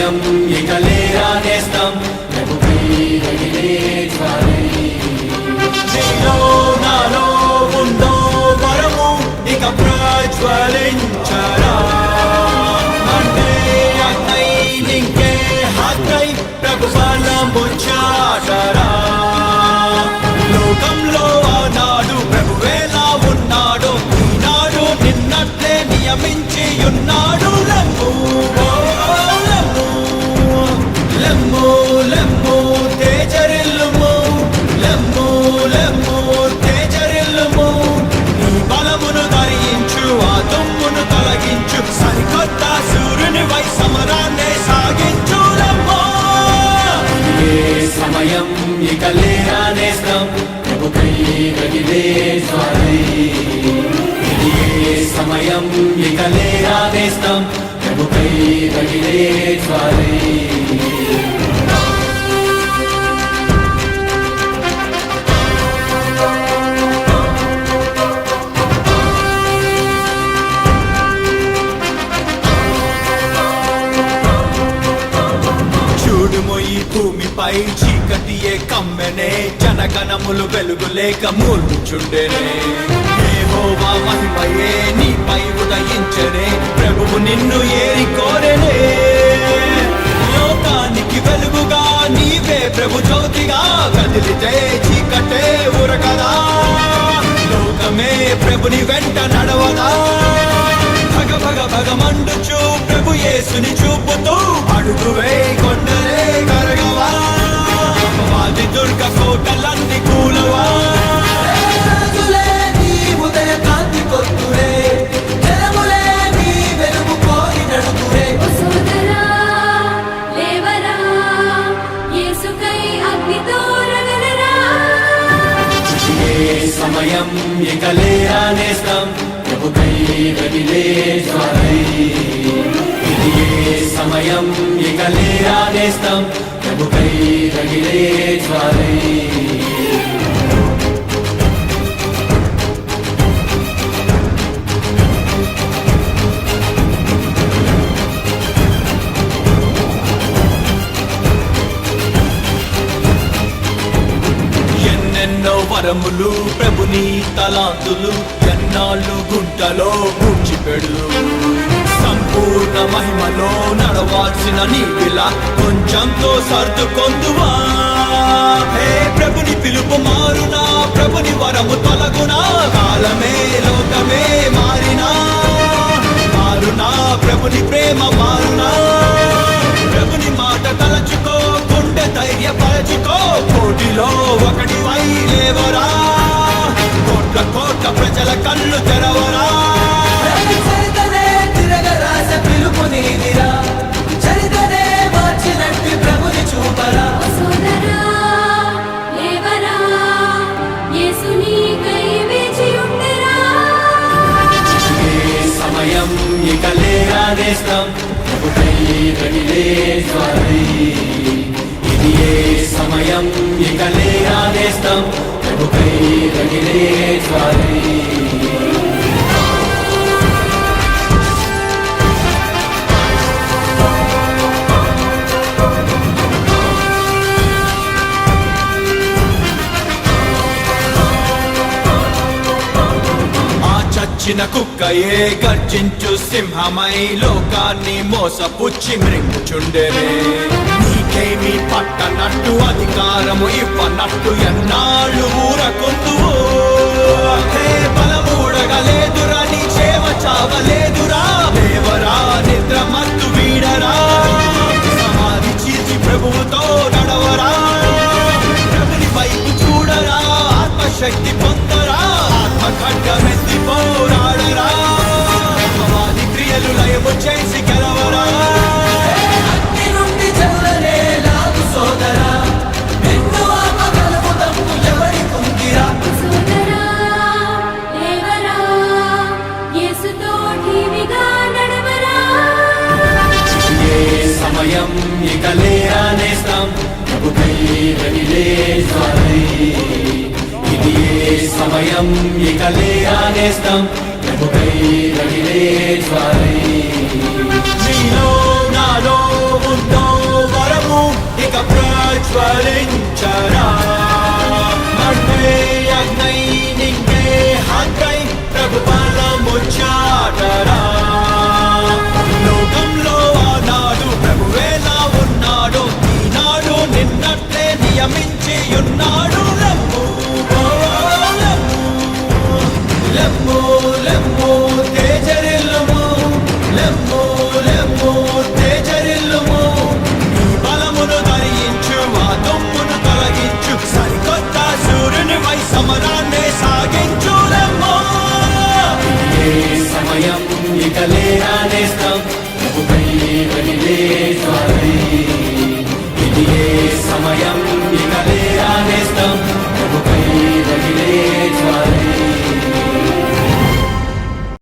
సమయం ఇక లేరా నేస్తం ప్రభుపై రగిలే జ్వాలై నీలో నాలో ఉందో వరము ఇక ప్రజ్వలించరా మండే అగ్నై నింకే హక్కై ప్రభు బలము చాటరా లోకంలో ఆనాడు ప్రభువేలా ఉన్నాడు ఈనాడు నిన్నట్లే నియమించి ఉన్నాడు లెమ్ము లెమ్ము లెమ్ము తేజరిల్లుము లెమ్ము లెమ్ము తేజరిల్లుము నీ బలమును ధరించు ఆ దుమ్మును తొలగించు సరికొత్త సూర్యుని వై సమరాన్నే సాగించు లెమ్ము సమయం ఇక లేరా నేస్తం ప్రభుపై రగిలే జ్వాలై సమయం ఇక లేరా నేస్తం ప్రభుపై రగిలే జ్వాలై ఈ భూమిపై చీకటియే కమ్మెనే జనగణములు వెలుగులేక మూల్చుండెనే యెహోవా మహిమయే నీపై ఉదయించెనే ప్రభువు నిన్ను ఏరి కోరెనే లోకానికి వెలుగుగా నీవే ప్రభు జ్యోతిగా కదిలితే చీకటే ఉరకదా లోకమే ప్రభుని వెంట నడవదా భగ భగ భగ మండుచు ప్రభు యేసుని చూపుతూ అడుగువే కొండలే కరగవా వాది దుర్గ కోటలన్నీ కూలవా నీ ఉదయ కాంతి కొట్టురే జనములే నీ వెలుగు కోరి నడుతురే సోదరా లేవరా యేసుకై అగ్నితో రగలరా సమయం ఇక లేరా నేస్తం ప్రభుపై రగిలే జ్వాలై సమయం ఇక లేరా నేస్తం ప్రభుపై రగిలే జ్వాలై ఎన్నెన్నో వరములు ప్రభుని తలాంతులు ఎన్నాళ్ళు గుంటలో పూడ్చిపెడు సంపూర్ణ మహిమలో నడవాల్సిన నీవిలా కొంచెంతో సర్దుకొందువా హే ప్రభుని పిలుపు మారునా ప్రభుని వరము తొలగునా కాలమే లోకమే మారినా మారునా ప్రభుని ప్రేమ మారునా ప్రభుని మాట తలచుకో గుండె ధైర్యపరచుకో కోటిలో ఒకటి వై లేవరా కోట్ల కోట్ల ప్రజల కళ్ళు తెరవరా పిలుపు నీదిరా చరితనే మార్చినట్టు ప్రభుని చూపరా సోదరా లేవరా యేసునికై వేచి ఉండరా సమయం ఇక లేరా నేస్తం ప్రభుపై రగిలే జ్వాలై ఇది సమయం ఇక లేరా నేస్తం ప్రభుపై రగిలే జ్వాలై చచ్చిన కుక్కయే గర్జించు సింహమై లోకాన్ని మోసపుచ్చి మృంగుచుండెనే నీకేమి పట్టనట్టు అధికారము ఇవ్వనట్టు ఎన్నాళ్ళు ఊరకొందువో హే బలమూడగలేదురా నీ చేవ చావలేదురా దేవరా నిద్ర మత్తు వీడరా సమాధి చీల్చి ప్రభువుతో నడవరా ప్రభుని వైపు చూడరా ఆత్మశక్తి పొందరా ఆత్మ ఖడ్గమెత్తి పోరాడరా వాది క్రియలు లయము చేసి గెలవరా అగ్ని నుండి చల్లనే లాగు సోదరా నిన్ను ఆపగలము దమ్ము ఎవరి కుంగిరా సోదరా లేవరా యేసుతో ఠీవిగా నడవరా సమయం ఇక లేరా నేస్తం ప్రభుపై రగిలే జ్వాలై ఇది సమయం ఇక లేరా నేస్తం ప్రభుపై రగిలే జ్వాలై నీలో నాలో ఉందో జ్వలించరా మన్నే అగ్నై నింగే హక్కై ప్రభు బలముచాటరా లోకంలో ఆనాడు ప్రభువేలా ఉన్నాడు ఈనాడు నిన్నట్లే నియమించి ఉన్నాడు లెమ్ము ఓ లెమ్ము లెమ్ము లెమ్ము తేజరిల్లుము లెమ్ము లెమ్ము తేజరిల్లుము నీ బలమును ధరించు ఆ దుమ్మును తొలగించు సరికొత్త సూర్యుని వై సమరాన్ని సాగించు లెమ్ము ఇదే సమయం ఇక లేరా నేస్తం ప్రభుపై వెలిగే స్వారీ ఇది ఏ సమయం